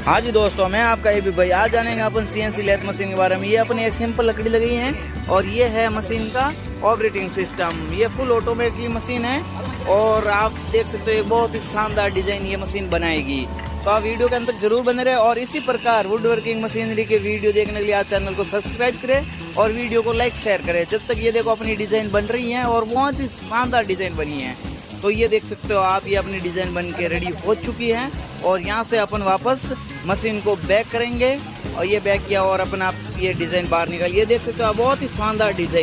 हाँ जी दोस्तों, मैं आपका ये भी भाई आज जानेंगे अपन CNC लेथ मशीन के बारे में। ये अपनी एक सिंपल लकड़ी लगी है और ये है मशीन का ऑपरेटिंग सिस्टम। ये फुल ऑटोमेटिक मशीन है और आप देख सकते हो एक बहुत ही शानदार डिजाइन ये मशीन बनाएगी। तो आप वीडियो के अंत तक जरूर बने रहे और इसी प्रकार वुड वर्किंग मशीनरी के वीडियो देखने के लिए आज चैनल को सब्सक्राइब करें और वीडियो को लाइक शेयर करें। जब तक ये देखो अपनी डिजाइन बन रही है और बहुत ही शानदार डिजाइन बनी है। तो ये देख सकते हो आप, ये अपनी डिजाइन बन के रेडी हो चुकी है और यहाँ से अपन वापस मशीन को बैक करेंगे और ये बैक किया और अपन आप ये डिजाइन बाहर निकाल, ये देख सकते हो आप बहुत ही शानदार डिजाइन।